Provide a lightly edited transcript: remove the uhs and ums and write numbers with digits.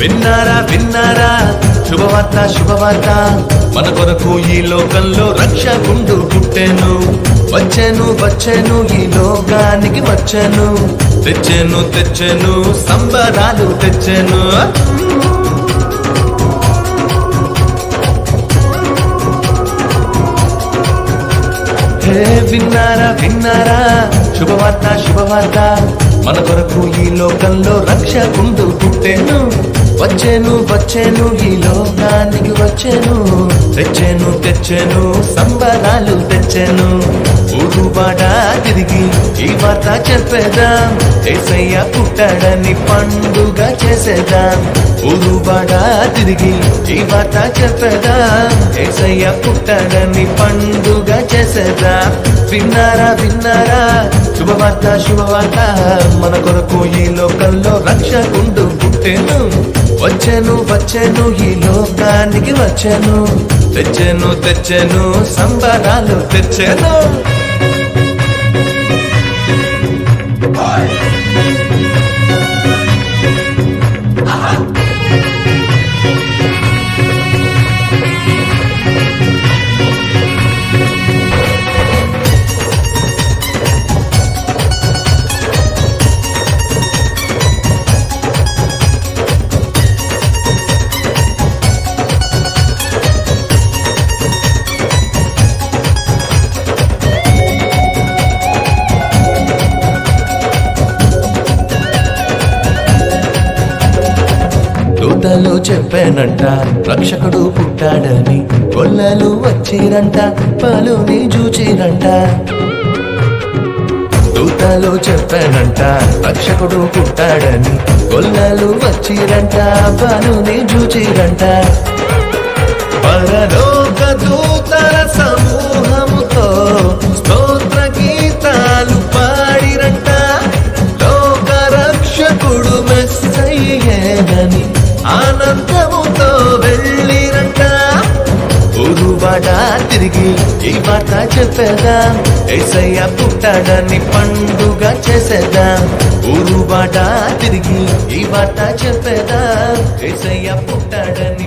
విన్నారా విన్నారా శుభవార్త శుభవార్త మన కొరకు ఈ లోకంలో రక్షకుండు పుట్టెను వచ్చెను వచ్చెను ఈ లోకానికి వచ్చెను తెచ్చెను తెచ్చెను సంబరాలు తెచ్చెను విన్నారా విన్నారా శుభవార్త శుభవార్త మన కొరకు ఈ లోకంలో రక్షకుండు పుట్టెను వచ్చెను వచ్చెను ఈ లోకానికి వచ్చెను తెచ్చెను తెచ్చెను సంబరాలు తెచ్చెను ఊరువాడ తిరిగి ఈ వార్త చెప్పేదాం యేసయ్య పుట్టాడని పండుగ చేసేదాం ఊరువాడ తిరిగి ఈ వార్త చెప్పేదాం యేసయ్య పుట్టాడని పండుగ చేసేదాం విన్నారా విన్నారా శుభవార్త శుభవార్త మన కొరకు ఈ లోకంలో రక్షకుండు పుట్టెను వచ్చెను వచ్చెను ఈ లోకానికి వచ్చెను తెచ్చెను తెచ్చెను సంబరాలు తెచ్చెను దూతలు చెప్పానంట రక్షకుడు పుట్టాడని గొల్లలు వచ్చిరంట పలుని చూచిరంట దూతలు చెప్పానంట రక్షకుడు పుట్టాడని గొల్లలు వచ్చిరంట పలుని చూచిరంట పరలోక దూతల సమూహముతో స్తోత్ర గీతాలు పాడిరంట లోక రక్షకుడు మెస్సయ్యేనని ఆనందముతో వెళ్ళిరంట ఊరువాడ తిరిగి ఈ వార్త చెప్పేదాం యేసయ్య పుట్టాడని పండుగ చేసేదాం ఊరువాడ తిరిగి ఈ వార్త చెప్పేదాం యేసయ్య పుట్టాడని